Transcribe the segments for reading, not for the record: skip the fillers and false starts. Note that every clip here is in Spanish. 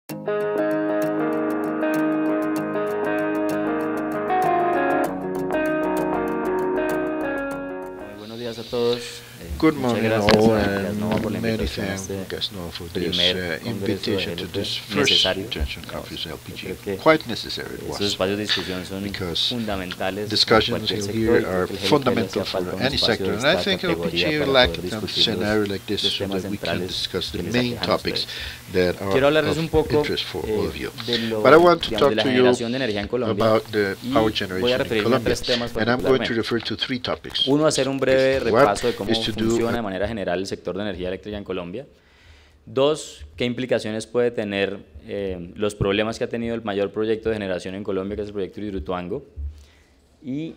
Muy buenos días a todos. Good Muchas morning gracias all, a Gasnova por la and many invitación a thanks este Gasnova for this primer congreso de invitation to LP this first necesario. International Conference Creo LPG. que Quite necessary it estos was, espacios de discusión son because fundamentales en discussions cualquier in sector y here creo are que el GLP le fundamental hacía for falta un any espacio sector, de and I esta think categoría LPG para lacked poder a discutir scenario like this los so temas that we can centrales discuss the que les main aquejan a topics ustedes. that are Quiero hablarles un of poco interest for all of you. de But I want to digamos, talk de la to you generación de energía en Colombia about the power y voy a generation in referirme a Colombia, tres temas and I'm going to particularmente. refer to three topics. Uno, hacer un breve Basically, one repaso de cómo is to do funciona de manera general el sector de energía eléctrica en Colombia. Dos, qué implicaciones puede tener los problemas que ha tenido el mayor proyecto de generación en Colombia, que es el proyecto Hidroituango. Y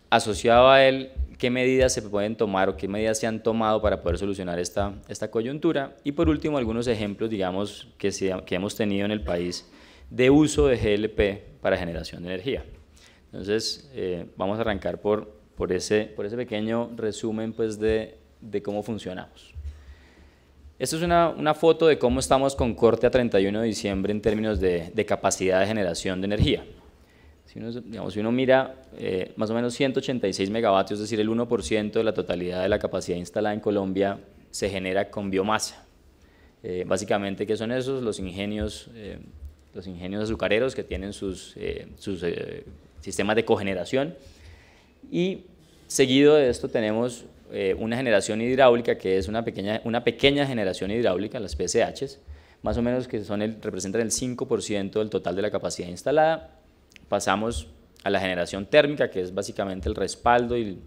asociado a él, qué medidas se pueden tomar o qué medidas se han tomado para poder solucionar esta coyuntura. Y por último, algunos ejemplos, digamos, que hemos tenido en el país de uso de GLP para generación de energía. Entonces, vamos a arrancar por ese pequeño resumen pues, de cómo funcionamos. Esta es una foto de cómo estamos con corte a 31 de diciembre en términos de capacidad de generación de energía. Si uno mira, más o menos 186 megavatios, es decir, el 1% de la totalidad de la capacidad instalada en Colombia se genera con biomasa. Básicamente, ¿qué son esos? Los ingenios azucareros que tienen sus sistemas de cogeneración. Y seguido de esto tenemos una generación hidráulica que es una pequeña generación hidráulica, las PSHs, más o menos que representan el 5% del total de la capacidad instalada. Pasamos a la generación térmica, que es básicamente el respaldo y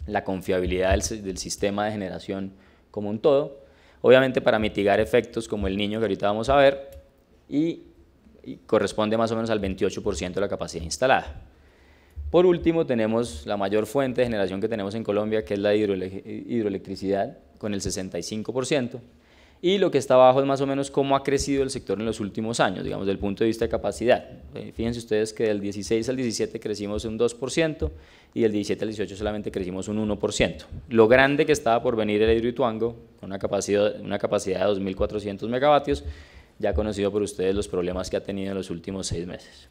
la confiabilidad del sistema de generación como un todo, obviamente para mitigar efectos como el Niño que ahorita vamos a ver, y corresponde más o menos al 28% de la capacidad instalada. Por último, tenemos la mayor fuente de generación que tenemos en Colombia, que es la hidroelectricidad, con el 65%, y lo que está abajo es más o menos cómo ha crecido el sector en los últimos años, digamos, desde el punto de vista de capacidad. Fíjense ustedes que del 16 al 17 crecimos un 2%, y del 17 al 18 solamente crecimos un 1%. Lo grande que estaba por venir el Hidroituango, con una capacidad de 2.400 megavatios, ya conocido por ustedes los problemas que ha tenido en los últimos 6 meses.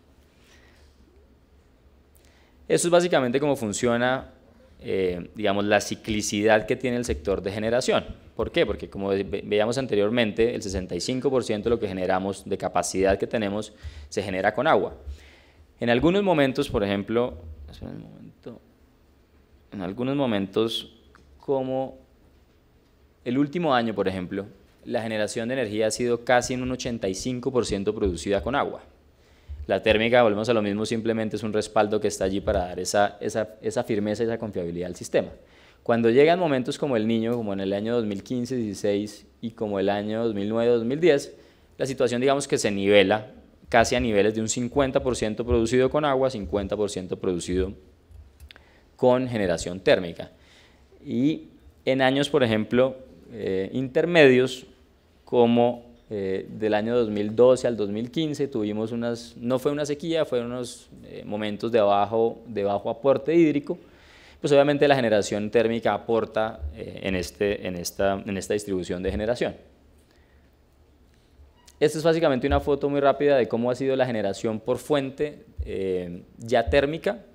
Esto es básicamente cómo funciona, digamos, la ciclicidad que tiene el sector de generación. ¿Por qué? Porque como veíamos anteriormente, el 65% de lo que generamos, de capacidad que tenemos, se genera con agua. En algunos momentos, por ejemplo, como el último año, por ejemplo, la generación de energía ha sido casi en un 85% producida con agua. La térmica, volvemos a lo mismo, simplemente es un respaldo que está allí para dar esa firmeza y esa confiabilidad al sistema. Cuando llegan momentos como el Niño, como en el año 2015-16 y como el año 2009-2010, la situación digamos que se nivela casi a niveles de un 50% producido con agua, 50% producido con generación térmica. Y en años, por ejemplo, intermedios, como del año 2012 al 2015 tuvimos no fue una sequía, fueron unos momentos de bajo aporte hídrico, pues obviamente la generación térmica aporta en esta distribución de generación. Esta es básicamente una foto muy rápida de cómo ha sido la generación por fuente ya térmica.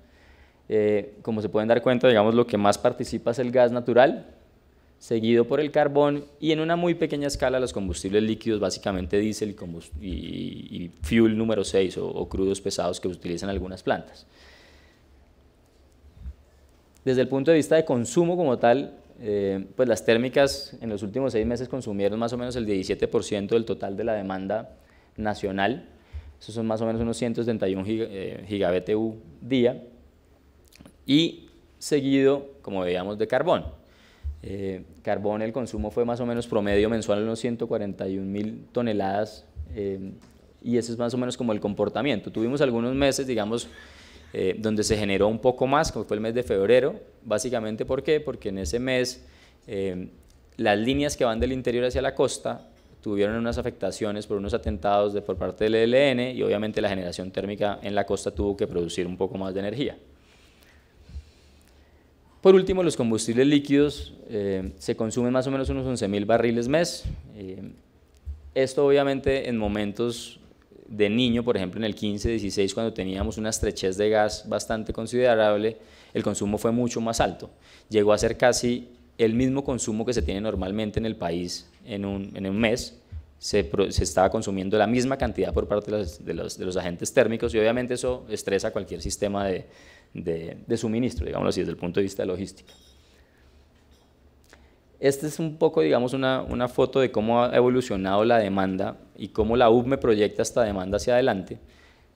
Como se pueden dar cuenta, digamos, lo que más participa es el gas natural, seguido por el carbón y en una muy pequeña escala los combustibles líquidos, básicamente diésel y fuel número 6 o crudos pesados que se utilizan en algunas plantas. Desde el punto de vista de consumo como tal, pues las térmicas en los últimos 6 meses consumieron más o menos el 17% del total de la demanda nacional. Esos son más o menos unos 171 gigabtu día, y seguido, como veíamos, de carbón. Carbón, el consumo fue más o menos promedio mensual unos 141.000 toneladas, y ese es más o menos como el comportamiento. Tuvimos algunos meses, digamos, donde se generó un poco más, como fue el mes de febrero. Básicamente, ¿por qué? Porque en ese mes las líneas que van del interior hacia la costa tuvieron unas afectaciones por unos atentados por parte del ELN, y obviamente la generación térmica en la costa tuvo que producir un poco más de energía. Por último, los combustibles líquidos se consumen más o menos unos 11.000 barriles mes. Esto obviamente en momentos de niño, por ejemplo en el 15-16, cuando teníamos una estrechez de gas bastante considerable, el consumo fue mucho más alto. Llegó a ser casi el mismo consumo que se tiene normalmente en el país en un mes. Se estaba consumiendo la misma cantidad por parte de los agentes térmicos, y obviamente eso estresa cualquier sistema de suministro, digámoslo así, desde el punto de vista de logística. Esta es un poco, digamos, una foto de cómo ha evolucionado la demanda y cómo la UBME proyecta esta demanda hacia adelante.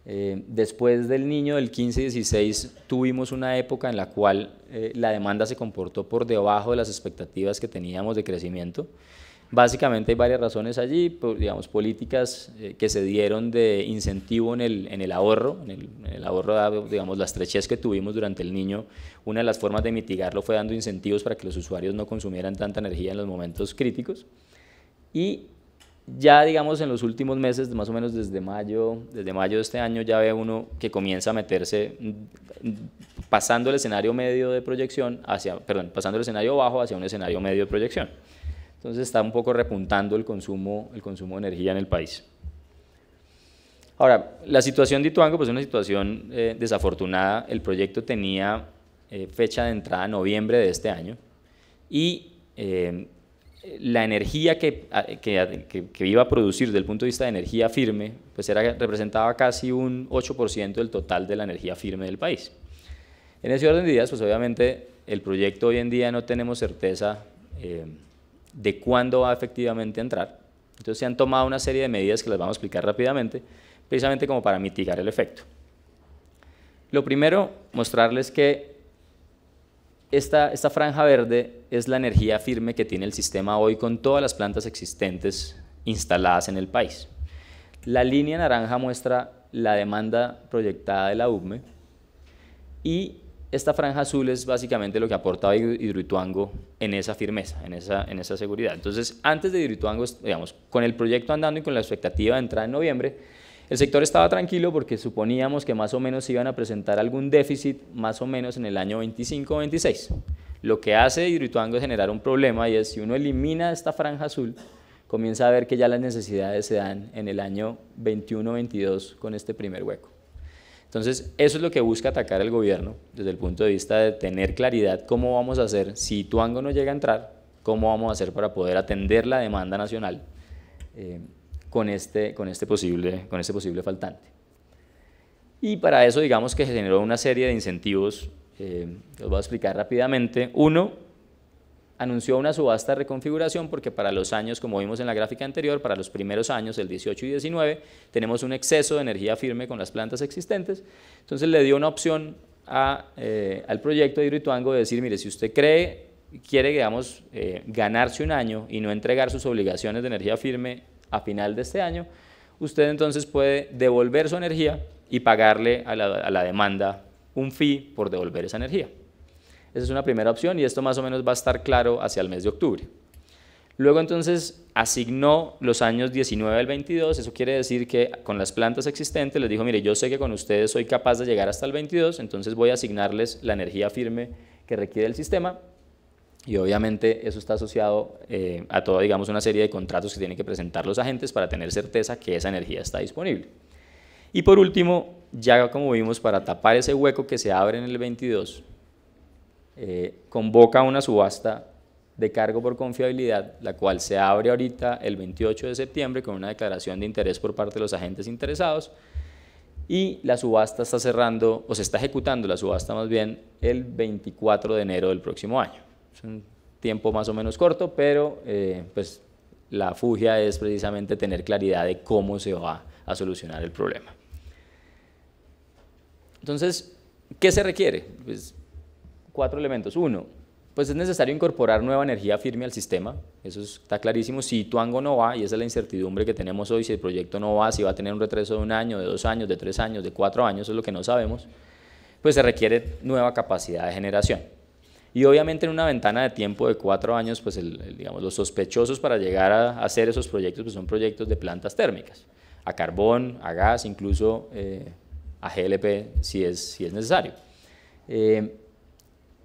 Después del niño del 15-16 tuvimos una época en la cual la demanda se comportó por debajo de las expectativas que teníamos de crecimiento. Básicamente hay varias razones allí, digamos, políticas que se dieron de incentivo en el ahorro, dado, digamos, la estrechez que tuvimos durante el niño. Una de las formas de mitigarlo fue dando incentivos para que los usuarios no consumieran tanta energía en los momentos críticos. Y ya, digamos, en los últimos meses, más o menos desde mayo de este año, ya ve uno que comienza a meterse, pasando el escenario medio de proyección pasando el escenario bajo hacia un escenario medio de proyección. Entonces está un poco repuntando el consumo de energía en el país. Ahora, la situación de Ituango pues es una situación desafortunada. El proyecto tenía fecha de entrada en noviembre de este año, y la energía que iba a producir desde el punto de vista de energía firme pues representaba casi un 8% del total de la energía firme del país. En ese orden de ideas, pues obviamente el proyecto hoy en día no tenemos certeza de cuándo va efectivamente a entrar. Entonces se han tomado una serie de medidas que las vamos a explicar rápidamente, precisamente como para mitigar el efecto. Lo primero, mostrarles que esta franja verde es la energía firme que tiene el sistema hoy con todas las plantas existentes instaladas en el país. La línea naranja muestra la demanda proyectada de la UBME, y esta franja azul es básicamente lo que aportaba Hidroituango en esa firmeza, en esa seguridad. Entonces, antes de Hidroituango, digamos, con el proyecto andando y con la expectativa de entrar en noviembre, el sector estaba tranquilo porque suponíamos que más o menos se iban a presentar algún déficit más o menos en el año 25-26. Lo que hace Hidroituango es generar un problema, y es si uno elimina esta franja azul, comienza a ver que ya las necesidades se dan en el año 21-22 con este primer hueco. Entonces, eso es lo que busca atacar el gobierno desde el punto de vista de tener claridad cómo vamos a hacer si Ituango no llega a entrar, cómo vamos a hacer para poder atender la demanda nacional con este posible faltante. Y para eso, digamos que se generó una serie de incentivos, los voy a explicar rápidamente. Uno, anunció una subasta de reconfiguración porque para los años, como vimos en la gráfica anterior, para los primeros años, el 18 y 19, tenemos un exceso de energía firme con las plantas existentes. Entonces le dio una opción al proyecto de Hidroituango de decir, mire, si usted quiere, digamos, ganarse un año y no entregar sus obligaciones de energía firme a final de este año, usted entonces puede devolver su energía y pagarle a la demanda un fee por devolver esa energía. Esa es una primera opción, y esto más o menos va a estar claro hacia el mes de octubre. Luego entonces asignó los años 19 al 22, eso quiere decir que con las plantas existentes les dijo, mire, yo sé que con ustedes soy capaz de llegar hasta el 22, entonces voy a asignarles la energía firme que requiere el sistema, y obviamente eso está asociado a toda, digamos, una serie de contratos que tienen que presentar los agentes para tener certeza que esa energía está disponible. Y por último, ya como vimos, para tapar ese hueco que se abre en el 22, convoca una subasta de cargo por confiabilidad, la cual se abre ahorita el 28 de septiembre con una declaración de interés por parte de los agentes interesados, y la subasta está cerrando, o se está ejecutando la subasta más bien, el 24 de enero del próximo año. Es un tiempo más o menos corto, pero pues la fugia es precisamente tener claridad de cómo se va a solucionar el problema. Entonces, ¿qué se requiere? Pues 4 elementos. Uno, pues es necesario incorporar nueva energía firme al sistema, eso está clarísimo. Si Ituango no va, y esa es la incertidumbre que tenemos hoy, si el proyecto no va, si va a tener un retraso de 1 año, de 2 años, de 3 años, de 4 años, eso es lo que no sabemos, pues se requiere nueva capacidad de generación. Y obviamente en una ventana de tiempo de 4 años, pues digamos, los sospechosos para llegar a hacer esos proyectos pues son proyectos de plantas térmicas, a carbón, a gas, incluso a GLP si es necesario.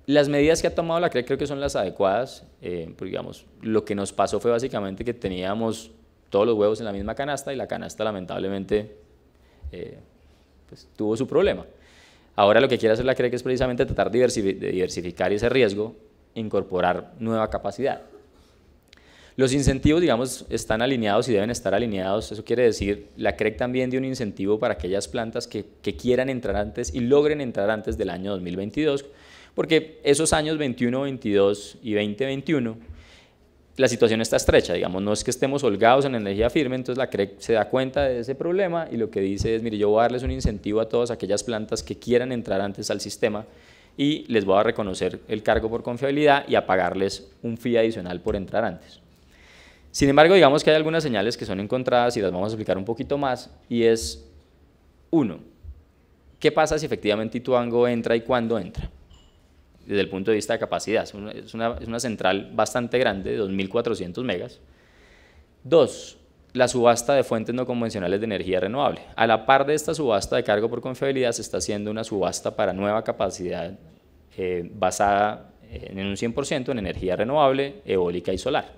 Las medidas que ha tomado la CREC creo que son las adecuadas, porque digamos, lo que nos pasó fue básicamente que teníamos todos los huevos en la misma canasta y la canasta lamentablemente pues, tuvo su problema. Ahora lo que quiere hacer la CREC es precisamente tratar de diversificar ese riesgo, incorporar nueva capacidad. Los incentivos, digamos, están alineados y deben estar alineados. Eso quiere decir, la CREC también dio un incentivo para aquellas plantas que quieran entrar antes y logren entrar antes del año 2022, porque esos años 21, 22 y 2021, la situación está estrecha, digamos, no es que estemos holgados en energía firme, entonces la CREC se da cuenta de ese problema y lo que dice es, mire, yo voy a darles un incentivo a todas aquellas plantas que quieran entrar antes al sistema y les voy a reconocer el cargo por confiabilidad y a pagarles un fee adicional por entrar antes. Sin embargo, digamos que hay algunas señales que son encontradas y las vamos a explicar un poquito más, y es, uno, ¿qué pasa si efectivamente Ituango entra y cuándo entra? Desde el punto de vista de capacidad, es una central bastante grande, de 2.400 megas. Dos, la subasta de fuentes no convencionales de energía renovable. A la par de esta subasta de cargo por confiabilidad se está haciendo una subasta para nueva capacidad basada en un 100% en energía renovable, eólica y solar.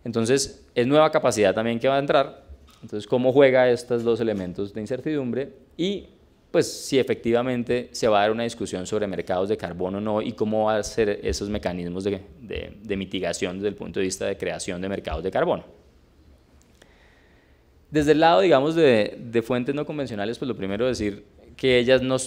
Entonces, es nueva capacidad también que va a entrar. Entonces, ¿cómo juega estos dos elementos de incertidumbre? Y, pues, si efectivamente se va a dar una discusión sobre mercados de carbono o no y cómo va a ser esos mecanismos de mitigación desde el punto de vista de creación de mercados de carbono. Desde el lado, digamos, de fuentes no convencionales, pues lo primero es decir que ellas no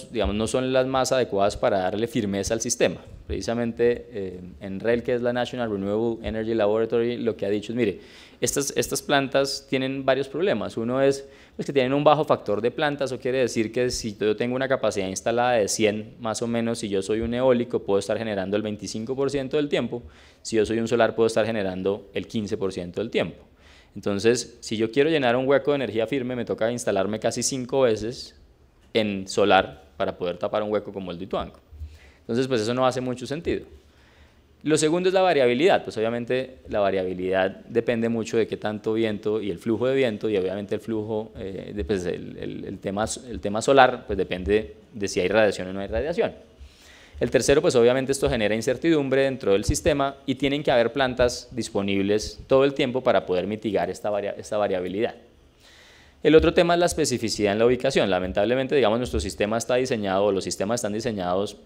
son las más adecuadas para darle firmeza al sistema. Precisamente NREL, que es la National Renewable Energy Laboratory, lo que ha dicho es, mire, estas plantas tienen varios problemas. Uno es pues, que tienen un bajo factor de plantas, eso quiere decir que si yo tengo una capacidad instalada de 100 más o menos, si yo soy un eólico puedo estar generando el 25% del tiempo, si yo soy un solar puedo estar generando el 15% del tiempo. Entonces, si yo quiero llenar un hueco de energía firme, me toca instalarme casi 5 veces en solar para poder tapar un hueco como el de Ituango. Entonces, pues eso no hace mucho sentido. Lo segundo es la variabilidad, pues obviamente la variabilidad depende mucho de qué tanto viento y el flujo de viento, y obviamente el flujo, pues el tema solar, pues depende de si hay radiación o no hay radiación. El tercero, pues obviamente esto genera incertidumbre dentro del sistema y tienen que haber plantas disponibles todo el tiempo para poder mitigar esta variabilidad. El otro tema es la especificidad en la ubicación. Lamentablemente, digamos, nuestro sistema está diseñado, o los sistemas están diseñados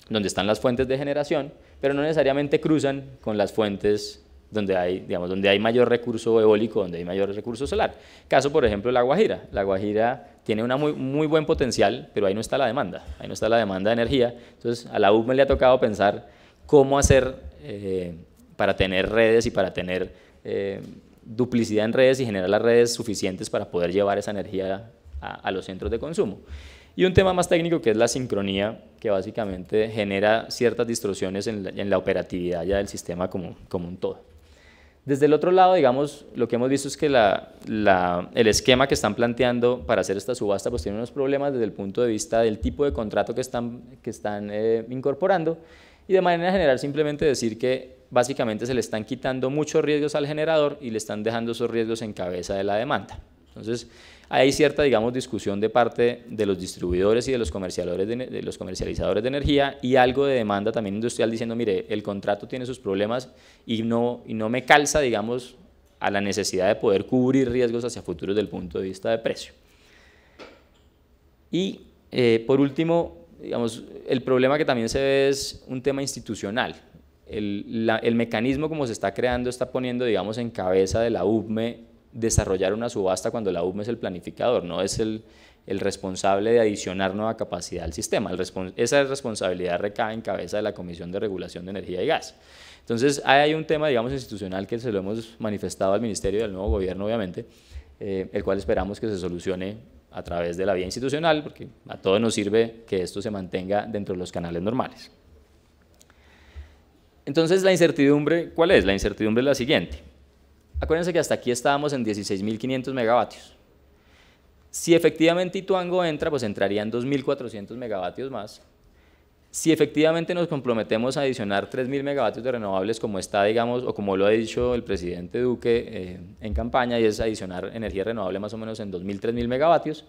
donde están las fuentes de generación, pero no necesariamente cruzan con las fuentes donde hay mayor recurso eólico, donde hay mayor recurso solar. Caso, por ejemplo, La Guajira. La Guajira tiene un muy buen potencial, pero ahí no está la demanda. Ahí no está la demanda de energía. Entonces, a la UCME le ha tocado pensar cómo hacer para tener redes y para tener duplicidad en redes y generar las redes suficientes para poder llevar esa energía a los centros de consumo. Y un tema más técnico que es la sincronía, que básicamente genera ciertas distorsiones en la operatividad ya del sistema como un todo. Desde el otro lado, digamos, lo que hemos visto es que el esquema que están planteando para hacer esta subasta pues tiene unos problemas desde el punto de vista del tipo de contrato que están incorporando, y de manera general simplemente decir que básicamente se le están quitando muchos riesgos al generador y le están dejando esos riesgos en cabeza de la demanda. Entonces, hay cierta, digamos, discusión de parte de los distribuidores y de los comercializadores de energía, y algo de demanda también industrial diciendo, mire, el contrato tiene sus problemas y no me calza, digamos, a la necesidad de poder cubrir riesgos hacia futuros desde el punto de vista de precio. Y por último, digamos, el problema que también se ve es un tema institucional. El mecanismo como se está creando está poniendo, digamos, en cabeza de la UCME desarrollar una subasta cuando la UCME es el planificador, no es el responsable de adicionar nueva capacidad al sistema. Esa responsabilidad recae en cabeza de la Comisión de Regulación de Energía y Gas. Entonces, hay un tema, digamos, institucional que se lo hemos manifestado al Ministerio y al nuevo gobierno, obviamente, el cual esperamos que se solucione a través de la vía institucional, porque a todos nos sirve que esto se mantenga dentro de los canales normales. Entonces, la incertidumbre, ¿cuál es? La incertidumbre es la siguiente. Acuérdense que hasta aquí estábamos en 16.500 megavatios. Si efectivamente Ituango entra, pues entrarían 2.400 megavatios más. Si efectivamente nos comprometemos a adicionar 3.000 megavatios de renovables, como está, digamos, o como lo ha dicho el presidente Duque en campaña, y es adicionar energía renovable más o menos en 2.000, 3.000 megavatios.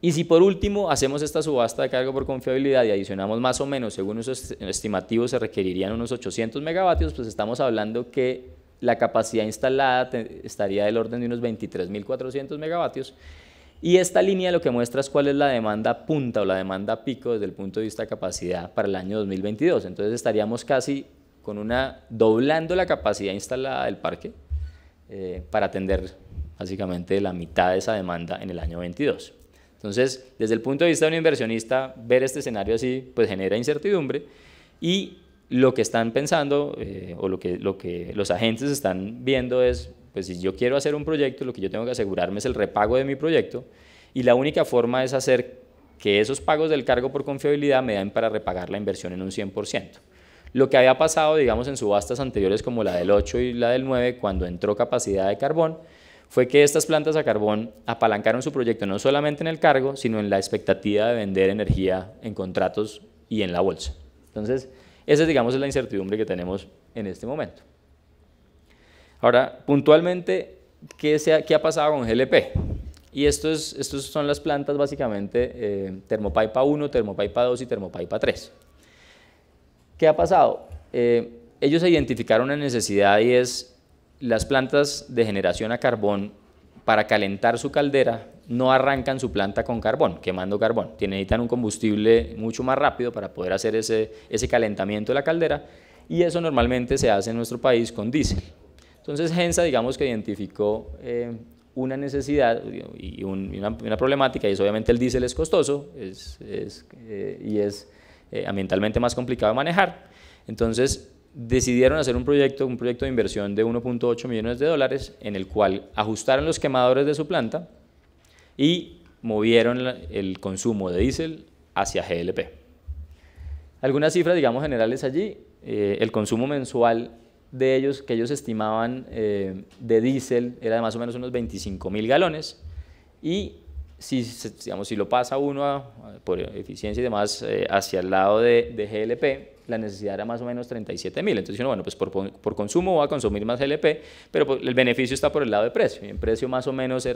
Y si por último hacemos esta subasta de cargo por confiabilidad y adicionamos más o menos, según esos estimativos, se requerirían unos 800 megavatios, pues estamos hablando que la capacidad instalada estaría del orden de unos 23.400 megavatios. Y esta línea lo que muestra es cuál es la demanda punta o la demanda pico desde el punto de vista de capacidad para el año 2022. Entonces estaríamos casi doblando la capacidad instalada del parque para atender básicamente la mitad de esa demanda en el año 22. Entonces, desde el punto de vista de un inversionista, ver este escenario así pues genera incertidumbre, y lo que están pensando o lo que los agentes están viendo es, pues si yo quiero hacer un proyecto, lo que yo tengo que asegurarme es el repago de mi proyecto, y la única forma es hacer que esos pagos del cargo por confiabilidad me den para repagar la inversión en un 100%. Lo que había pasado, digamos, en subastas anteriores como la del 8 y la del 9, cuando entró capacidad de carbón, fue que estas plantas a carbón apalancaron su proyecto no solamente en el cargo, sino en la expectativa de vender energía en contratos y en la bolsa. Entonces, esa, digamos, es la incertidumbre que tenemos en este momento. Ahora, puntualmente, ¿qué ha pasado con GLP? Y estos son las plantas básicamente Termopaipa 1, Termopaipa 2 y Termopaipa 3. ¿Qué ha pasado? Ellos identificaron una necesidad, y es las plantas de generación a carbón, para calentar su caldera, no arrancan su planta con carbón, quemando carbón. Necesitan un combustible mucho más rápido para poder hacer ese calentamiento de la caldera, y eso normalmente se hace en nuestro país con diésel. Entonces Gensa, digamos que identificó una necesidad y una problemática, y es obviamente el diésel es costoso y es ambientalmente más complicado de manejar. Entonces decidieron hacer un proyecto de inversión de 1.8 millones de dólares, en el cual ajustaron los quemadores de su planta y movieron el consumo de diésel hacia GLP. Algunas cifras, digamos, generales allí. El consumo mensual de ellos, que ellos estimaban de diésel, era de más o menos unos 25.000 galones, y si lo pasa uno por eficiencia y demás hacia el lado de GLP, la necesidad era más o menos 37.000. Entonces uno, bueno, pues por consumo va a consumir más GLP, pero el beneficio está por el lado de precio, y en precio más o menos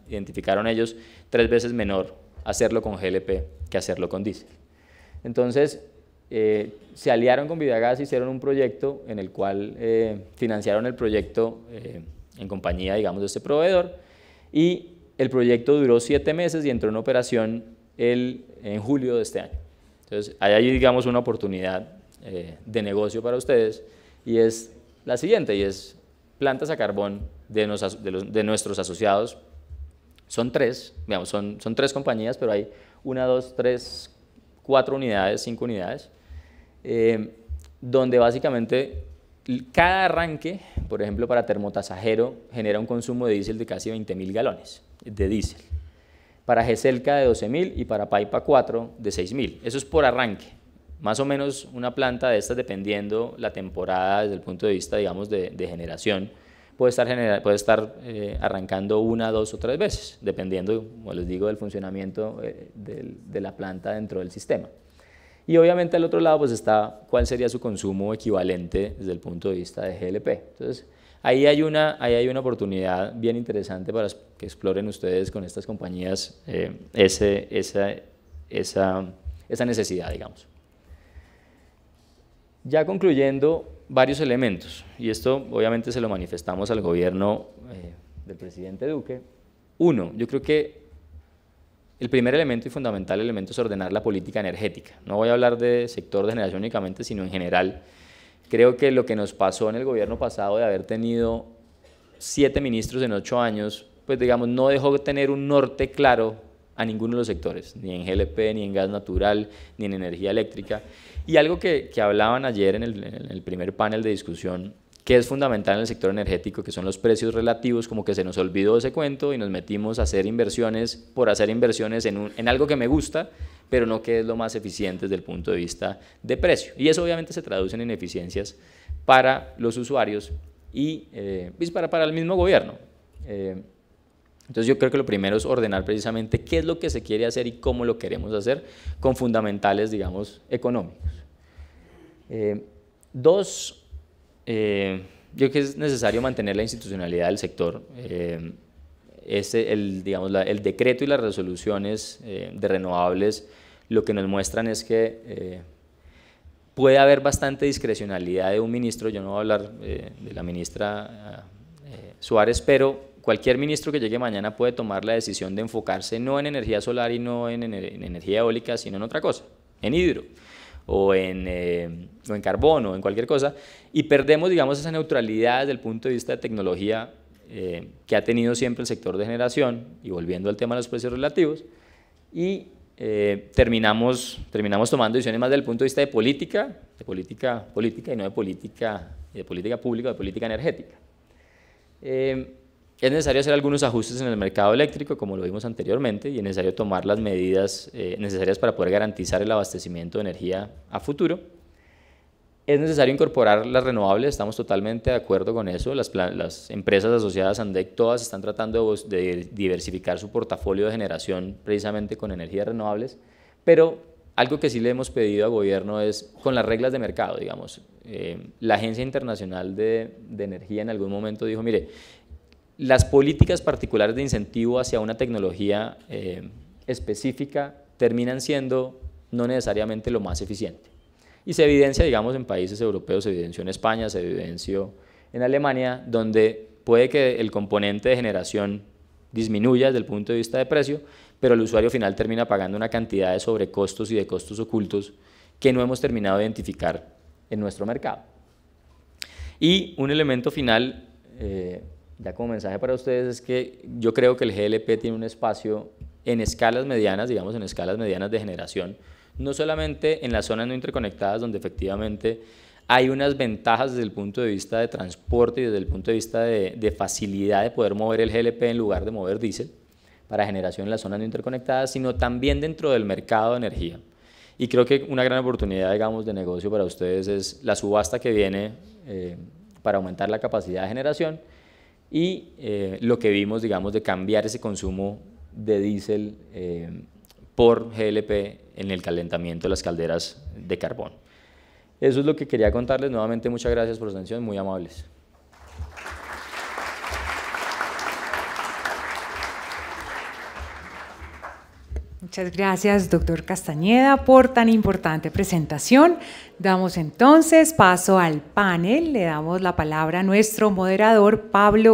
identificaron ellos 3 veces menor hacerlo con GLP que hacerlo con diésel. Entonces se aliaron con Vidagas, hicieron un proyecto en el cual financiaron el proyecto en compañía, digamos, de este proveedor, y el proyecto duró 7 meses y entró en operación en julio de este año. Entonces, hay, digamos, una oportunidad de negocio para ustedes, y es la siguiente, y es plantas a carbón de nuestros asociados. Son 3, digamos, son 3 compañías, pero hay 1, 2, 3, 4 unidades, 5 unidades, donde básicamente cada arranque, por ejemplo, para Termotasajero, genera un consumo de diésel de casi 20.000 galones de diésel. Para GESELCA de 12.000 y para Paipa 4 de 6.000. Eso es por arranque. Más o menos una planta de estas, dependiendo la temporada desde el punto de vista, digamos, de generación, puede estar arrancando 1, 2 o 3 veces, dependiendo, como les digo, del funcionamiento de la planta dentro del sistema. Y obviamente al otro lado pues está cuál sería su consumo equivalente desde el punto de vista de GLP. Entonces, ahí hay una oportunidad bien interesante para que exploren ustedes con estas compañías esa necesidad, digamos. Ya concluyendo, varios elementos, y esto obviamente se lo manifestamos al gobierno del presidente Duque. Uno, yo creo que el primer elemento y fundamental elemento es ordenar la política energética. No voy a hablar de sector de generación únicamente, sino en general. Creo que lo que nos pasó en el gobierno pasado de haber tenido 7 ministros en 8 años, pues digamos, no dejó de tener un norte claro a ninguno de los sectores, ni en GLP, ni en gas natural, ni en energía eléctrica. Y algo que hablaban ayer en el primer panel de discusión, que es fundamental en el sector energético, que son los precios relativos, como que se nos olvidó ese cuento y nos metimos a hacer inversiones por hacer inversiones en algo que me gusta, pero no que es lo más eficiente desde el punto de vista de precio. Y eso obviamente se traduce en ineficiencias para los usuarios y para el mismo gobierno. Entonces yo creo que lo primero es ordenar precisamente qué es lo que se quiere hacer y cómo lo queremos hacer, con fundamentales, digamos, económicos. 2, yo creo que es necesario mantener la institucionalidad del sector. El decreto y las resoluciones de renovables lo que nos muestran es que puede haber bastante discrecionalidad de un ministro, yo no voy a hablar de la ministra Suárez, pero cualquier ministro que llegue mañana puede tomar la decisión de enfocarse no en energía solar y no en energía eólica, sino en otra cosa, en hidro, o en carbono, o en cualquier cosa, y perdemos, digamos, esa neutralidad desde el punto de vista de tecnología que ha tenido siempre el sector de generación, y volviendo al tema de los precios relativos, y terminamos tomando decisiones más desde el punto de vista de política y no de política pública o de política energética. Es necesario hacer algunos ajustes en el mercado eléctrico, como lo vimos anteriormente, y es necesario tomar las medidas necesarias para poder garantizar el abastecimiento de energía a futuro. Es necesario incorporar las renovables, estamos totalmente de acuerdo con eso. Las empresas asociadas a ANDEC todas están tratando de diversificar su portafolio de generación precisamente con energías renovables, pero algo que sí le hemos pedido al gobierno es con las reglas de mercado, digamos. La Agencia Internacional de Energía en algún momento dijo, mire, las políticas particulares de incentivo hacia una tecnología específica terminan siendo no necesariamente lo más eficiente. Y se evidencia, digamos, en países europeos, se evidenció en España, se evidenció en Alemania, donde puede que el componente de generación disminuya desde el punto de vista de precio, pero el usuario final termina pagando una cantidad de sobrecostos y de costos ocultos que no hemos terminado de identificar en nuestro mercado. Y un elemento final, ya como mensaje para ustedes, es que yo creo que el GLP tiene un espacio en escalas medianas, digamos en escalas medianas de generación, no solamente en las zonas no interconectadas, donde efectivamente hay unas ventajas desde el punto de vista de transporte y desde el punto de vista de facilidad de poder mover el GLP en lugar de mover diésel para generación en las zonas no interconectadas, sino también dentro del mercado de energía. Y creo que una gran oportunidad, digamos, de negocio para ustedes es la subasta que viene para aumentar la capacidad de generación y lo que vimos, digamos, de cambiar ese consumo de diésel por GLP en el calentamiento de las calderas de carbón. Eso es lo que quería contarles. Nuevamente, muchas gracias por su atención, muy amables. Muchas gracias, doctor Castañeda, por tan importante presentación. Damos entonces paso al panel. Le damos la palabra a nuestro moderador, Pablo.